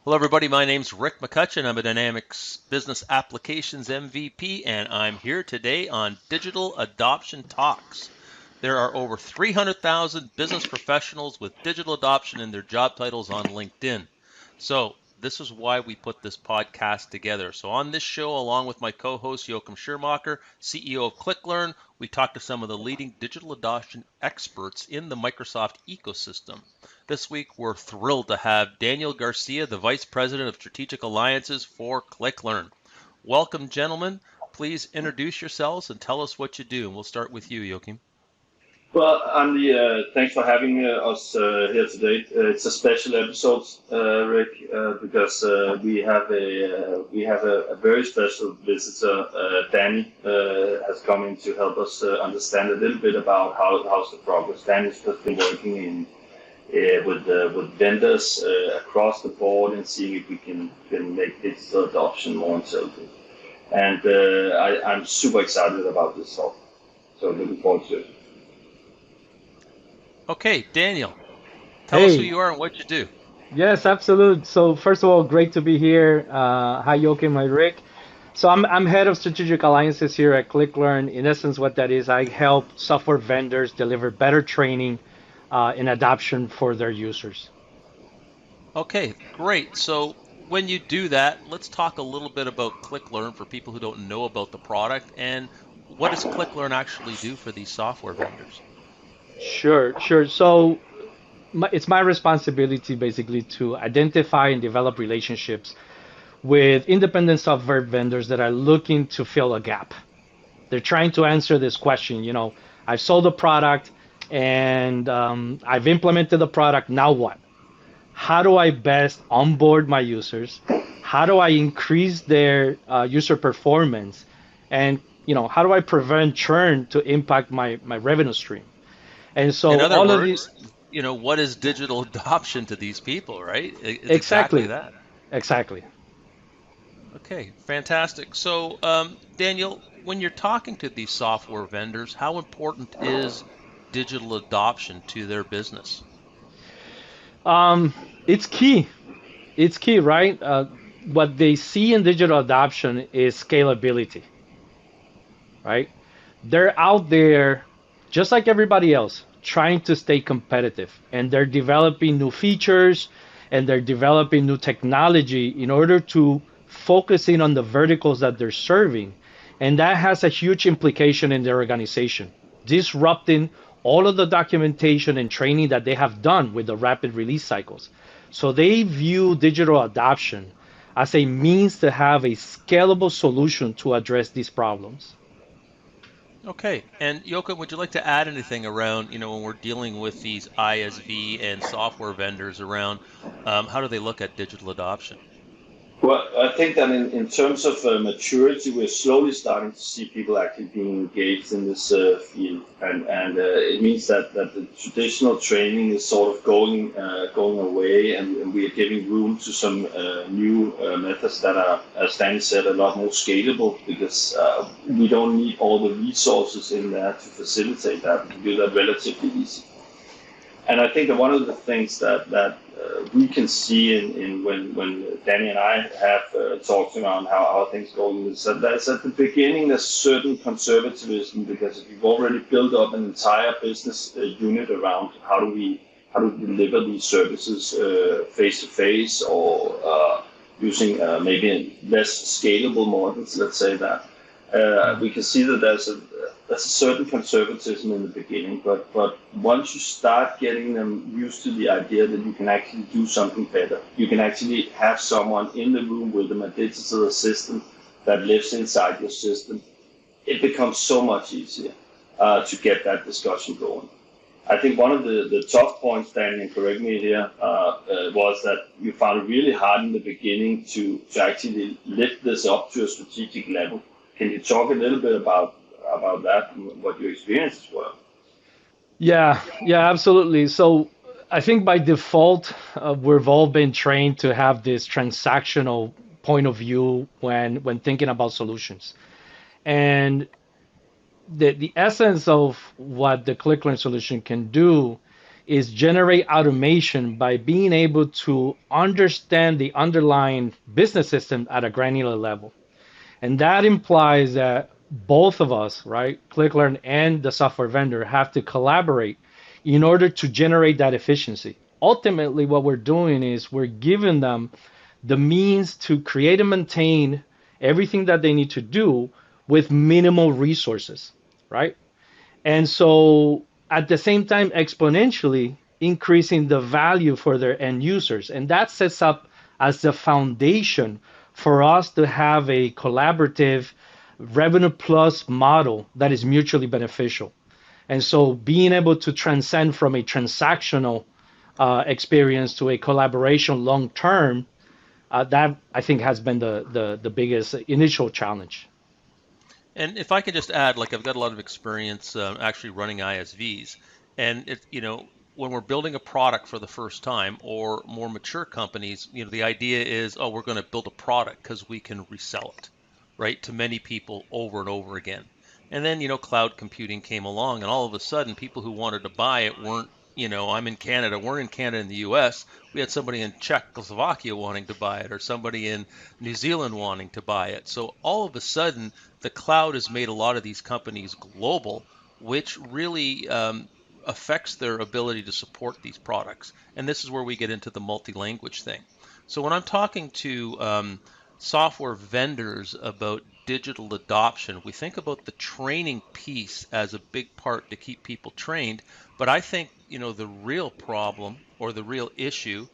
Hello, everybody. My name's Rick McCutcheon. I'm a Dynamics Business Applications MVP, and I'm here today on Digital Adoption Talks. There are over 300,000 business professionals with digital adoption in their job titles on LinkedIn. So, this is why we put this podcast together. So, on this show, along with my co host Joachim Schirmacher, CEO of ClickLearn, we talk to some of the leading digital adoption experts in the Microsoft ecosystem. This week, we're thrilled to have Daniel Garcia, the Vice President of Strategic Alliances for ClickLearn. Welcome, gentlemen. Please introduce yourselves and tell us what you do. And we'll start with you, Joachim. Well, Andy, thanks for having us here today. It's a special episode, Rick, because we have a very special visitor. Danny has come in to help us understand a little bit about how's the progress. Danny's just been working in with vendors across the board and seeing if we can make digital adoption more intelligent. And I'm super excited about this talk. So looking forward to it. Okay, Daniel, tell us who Hey, you are and what you do. yes, absolute. So first of all, great to be here. Hi, Joachim, hi, Rick. So I'm head of strategic alliances here at ClickLearn. In essence, what that is, I help software vendors deliver better training and adoption for their users. Okay, great. So when you do that, let's talk a little bit about ClickLearn for people who don't know about the product and what does ClickLearn actually do for these software vendors? Sure, sure. So it's my responsibility basically to identify and develop relationships with independent software vendors that are looking to fill a gap. They're trying to answer this question. I've sold a product and I've implemented the product. Now what? How do I best onboard my users? How do I increase their user performance? And how do I prevent churn to impact my revenue stream? And In so other all of the words, what is digital adoption to these people, right? It's exactly exactly, that. exactly. Okay, fantastic. So, Daniel, when you're talking to these software vendors, how important is digital adoption to their business? Um, it's key. It's key, right? What they see in digital adoption is scalability, right? They're out there just like everybody else, trying to stay competitive, and they're developing new features and they're developing new technology in order to focus in on the verticals that they're serving. And that has a huge implication in their organization, disrupting all of the documentation and training that they have done with the rapid release cycles. So they view digital adoption as a means to have a scalable solution to address these problems. Okay, and Joachim, would you like to add anything around, when we're dealing with these ISV and software vendors around how do they look at digital adoption? Well, I think that in terms of maturity, we're slowly starting to see people actually being engaged in this field, and it means that the traditional training is sort of going away, and we are giving room to some new methods that are, as Danny said, a lot more scalable because we don't need all the resources in there to facilitate that. We can do that relatively easy. And I think that one of the things that we can see in when Danny and I have talked around how things go is that there's at the beginning there's certain conservatism because if you've already built up an entire business unit around how do we deliver these services face to face or using maybe less scalable models, let's say that we can see that there's a certain conservatism in the beginning, but once you start getting them used to the idea that you can actually do something better, you can actually have someone in the room with them, a digital assistant that lives inside your system, it becomes so much easier to get that discussion going. I think one of the tough points, Danny, and correct me here, was that you found it really hard in the beginning to actually lift this up to a strategic level. Can you talk a little bit about that and what your experiences were? Yeah, yeah, absolutely. So I think by default, we've all been trained to have this transactional point of view when thinking about solutions. And the essence of what the ClickLearn solution can do is generate automation by being able to understand the underlying business system at a granular level. And that implies that both of us, right, ClickLearn and the software vendor, have to collaborate in order to generate that efficiency. Ultimately, what we're doing is we're giving them the means to create and maintain everything that they need to do with minimal resources, right? And so at the same time, exponentially increasing the value for their end users. And that sets up as the foundation for us to have a collaborative revenue plus model that is mutually beneficial. And so being able to transcend from a transactional experience to a collaboration long term, that I think has been the biggest initial challenge. And if I could just add, like I've got a lot of experience actually running ISVs, and when we're building a product for the first time, or more mature companies, the idea is, oh, we're going to build a product because we can resell it, right, to many people over and over again. And then cloud computing came along, and all of a sudden, people who wanted to buy it weren't. I'm in Canada. We're in Canada and the U.S. We had somebody in Czechoslovakia wanting to buy it, or somebody in New Zealand wanting to buy it. So all of a sudden, the cloud has made a lot of these companies global, which really affects their ability to support these products. And this is where we get into the multi-language thing. So when I'm talking to software vendors about digital adoption, we think about the training piece as a big part to keep people trained. But I think the real problem or the real issue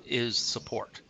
is support,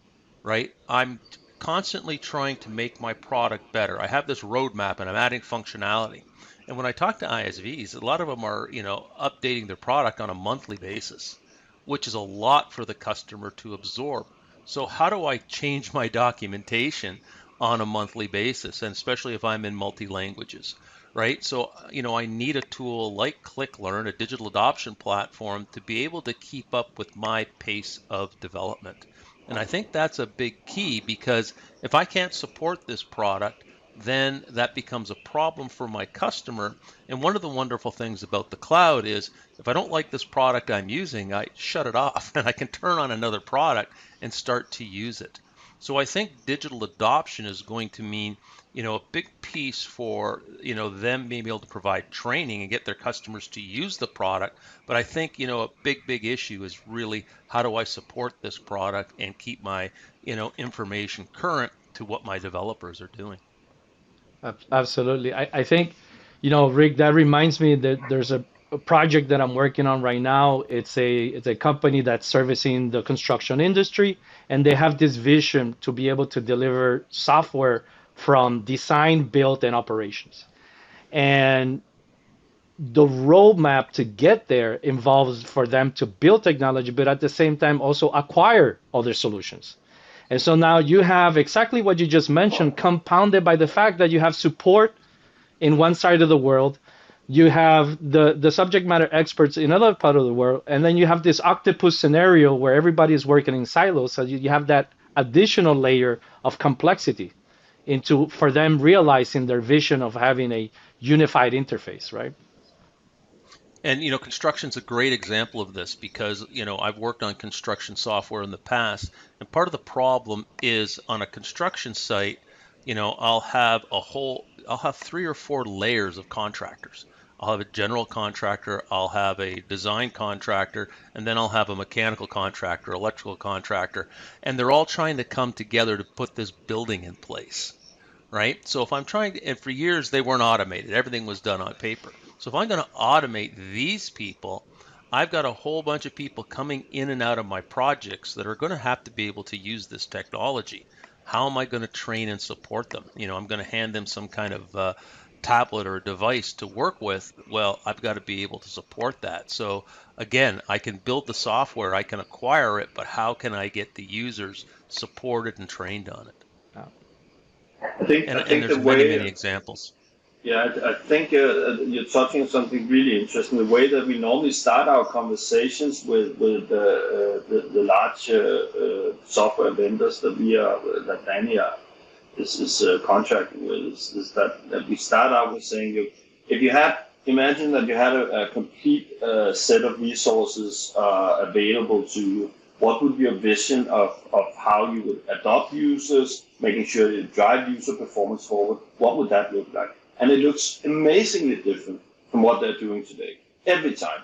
right? I'm constantly trying to make my product better. I have this roadmap and I'm adding functionality. And when I talk to ISVs, a lot of them are, updating their product on a monthly basis, which is a lot for the customer to absorb. So how do I change my documentation on a monthly basis, and especially if I'm in multi-languages, right? So, I need a tool like ClickLearn, a digital adoption platform, to be able to keep up with my pace of development. And I think that's a big key, because if I can't support this product, then that becomes a problem for my customer. And one of the wonderful things about the cloud is if I don't like this product I'm using, I shut it off and I can turn on another product and start to use it. So I think digital adoption is going to mean, a big piece for, them being able to provide training and get their customers to use the product. But I think, a big issue is really how do I support this product and keep my, information current to what my developers are doing. Absolutely. I think, Rick, that reminds me that there's a project that I'm working on right now. It's a company that's servicing the construction industry, and they have this vision to be able to deliver software from design, build, and operations. And the roadmap to get there involves for them to build technology, but at the same time also acquire other solutions. And so now you have exactly what you just mentioned, compounded by the fact that you have support in one side of the world, you have the subject matter experts in another part of the world, and then you have this octopus scenario where everybody is working in silos. So you have that additional layer of complexity for them realizing their vision of having a unified interface, right? And construction's a great example of this, because I've worked on construction software in the past, and part of the problem is on a construction site, I'll have 3 or 4 layers of contractors. I'll have a general contractor, I'll have a design contractor, and then I'll have a mechanical contractor, electrical contractor, and they're all trying to come together to put this building in place, right? So if I'm trying to, and for years they weren't automated, everything was done on paper. So if I'm going to automate these people, I've got a whole bunch of people coming in and out of my projects that are going to have to be able to use this technology. How am I going to train and support them? I'm going to hand them some kind of tablet or device to work with. Well, I've got to be able to support that. So again, I can build the software, I can acquire it, but how can I get the users supported and trained on it? I think there's the way, many examples. Yeah, I think you're touching on something really interesting. The way that we normally start our conversations with the large software vendors that Danny is contracting with is that we start out with saying, if imagine that you had a complete set of resources available to you. What would be a vision of how you would adopt users, making sure you drive user performance forward? What would that look like? And it looks amazingly different from what they're doing today, every time.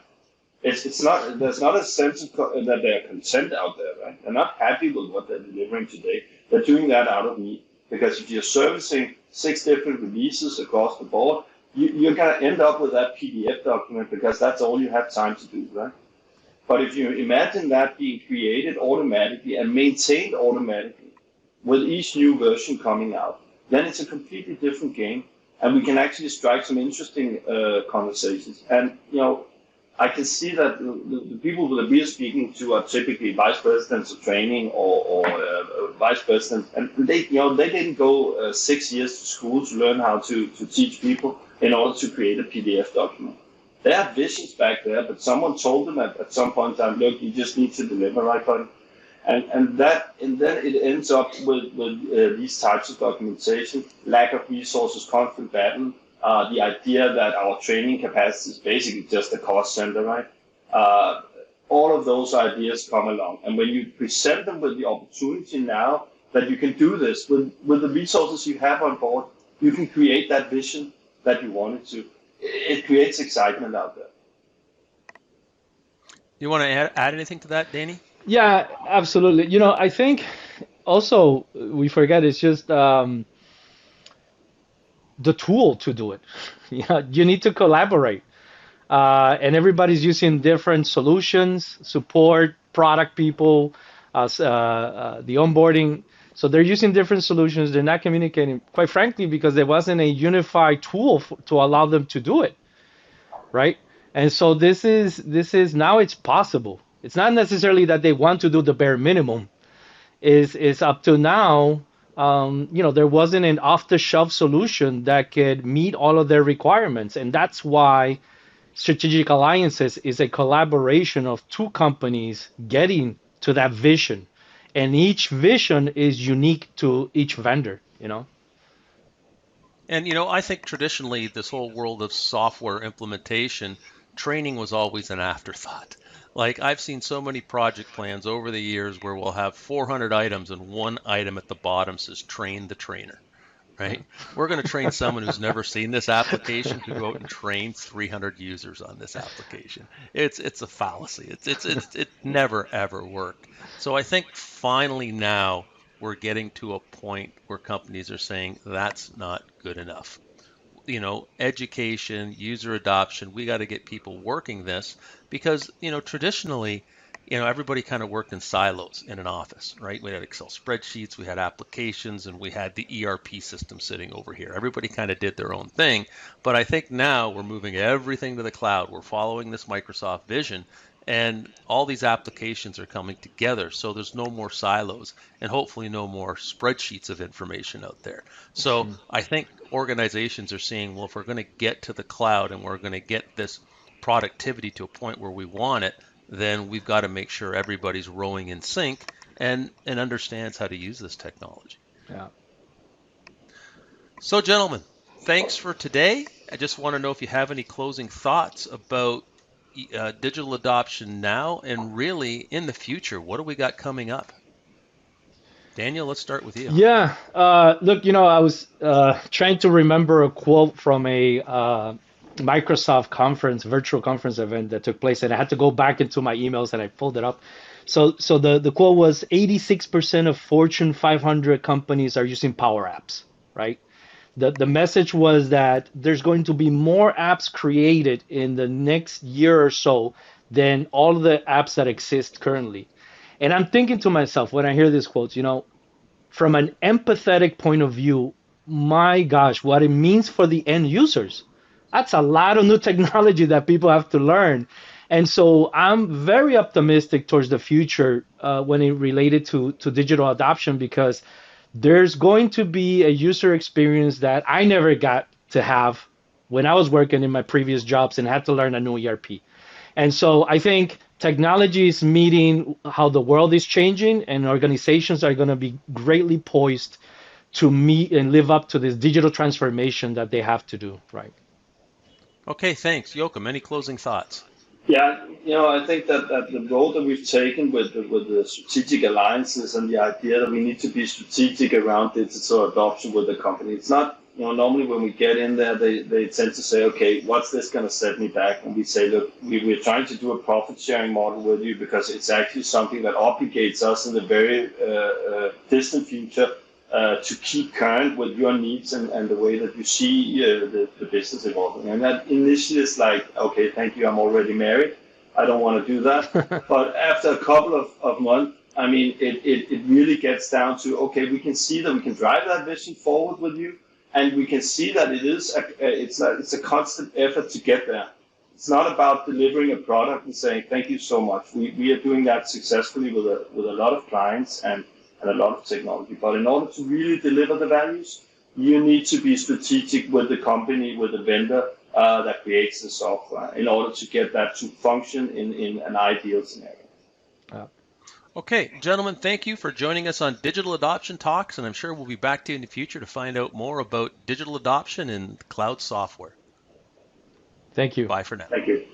It's not, there's not a sense of that they're content out there, right? They're not happy with what they're delivering today. They're doing that out of need. Because if you're servicing 6 different releases across the board, you're going to end up with that PDF document because that's all you have time to do, right? But if you imagine that being created automatically and maintained automatically with each new version coming out, then it's a completely different game, and we can actually strike some interesting conversations. And I can see that the people that we are speaking to are typically vice presidents of training or vice presidents, and they didn't go 6 years to school to learn how to teach people in order to create a PDF document. They have visions back there, but someone told them at some point in time, look, you just need to deliver, right, buddy? And then it ends up with these types of documentation, lack of resources, constant battle. The idea that our training capacity is basically just a cost center, right? All of those ideas come along. And when you present them with the opportunity now that you can do this with the resources you have on board, you can create that vision that you wanted to. It creates excitement out there. You want to add anything to that, Danny? Yeah, absolutely. I think also we forget it's just the tool to do it. You need to collaborate. And everybody's using different solutions, support, product people, the onboarding. So they're using different solutions. They're not communicating, quite frankly, because there wasn't a unified tool to allow them to do it, right? And so this is now it's possible. It's not necessarily that they want to do the bare minimum. Is up to now, there wasn't an off-the-shelf solution that could meet all of their requirements, and that's why strategic alliances is a collaboration of 2 companies getting to that vision, and each vision is unique to each vendor. And I think traditionally this whole world of software implementation, training was always an afterthought. Like I've seen so many project plans over the years where we'll have 400 items and one item at the bottom says train the trainer, right? We're going to train someone who's never seen this application to go out and train 300 users on this application. It's a fallacy. It never ever worked. So I think finally now we're getting to a point where companies are saying that's not good enough. Education, user adoption, we got to get people working this because, traditionally, everybody kind of worked in silos in an office, right? We had Excel spreadsheets, we had applications, and we had the ERP system sitting over here. Everybody kind of did their own thing. But I think now we're moving everything to the cloud. We're following this Microsoft vision, and all these applications are coming together. So there's no more silos and hopefully no more spreadsheets of information out there. So I think organizations are saying, well, if we're going to get to the cloud and we're going to get this productivity to a point where we want it, then we've got to make sure everybody's rowing in sync and understands how to use this technology. Yeah. So, gentlemen, thanks for today. I just want to know if you have any closing thoughts about digital adoption now and really in the future. What do we got coming up? Daniel, let's start with you. Yeah. Look, I was trying to remember a quote from a Microsoft virtual conference event that took place, and I had to go back into my emails and I pulled it up. So the quote was 86% of Fortune 500 companies are using Power Apps, right? The message was that there's going to be more apps created in the next year or so than all the apps that exist currently. And I'm thinking to myself when I hear these quotes, from an empathetic point of view, my gosh, what it means for the end users. That's a lot of new technology that people have to learn. And so I'm very optimistic towards the future when it related to digital adoption, because there's going to be a user experience that I never got to have when I was working in my previous jobs and had to learn a new ERP. And so I think technology is meeting how the world is changing, and organizations are going to be greatly poised to meet and live up to this digital transformation that they have to do, right? Okay, thanks. Joachim, any closing thoughts? Yeah, I think that the road that we've taken with the strategic alliances and the idea that we need to be strategic around digital adoption with the company. It's not, normally when we get in there, they tend to say, okay, what's this going to set me back? And we say, look, we're trying to do a profit sharing model with you because it's actually something that obligates us in the very distant future to keep current with your needs and the way that you see the business evolving. And that initially is like, okay, thank you, I'm already married. I don't want to do that. But after a couple of months, I mean, it really gets down to, okay, we can see that we can drive that vision forward with you. And we can see that it's a constant effort to get there. It's not about delivering a product and saying, thank you so much. We are doing that successfully with a lot of clients and a lot of technology. But in order to really deliver the values, you need to be strategic with the company, with the vendor that creates the software in order to get that to function in an ideal scenario. Okay, gentlemen, thank you for joining us on Digital Adoption Talks, and I'm sure we'll be back to you in the future to find out more about digital adoption and cloud software. Thank you. Bye for now. Thank you.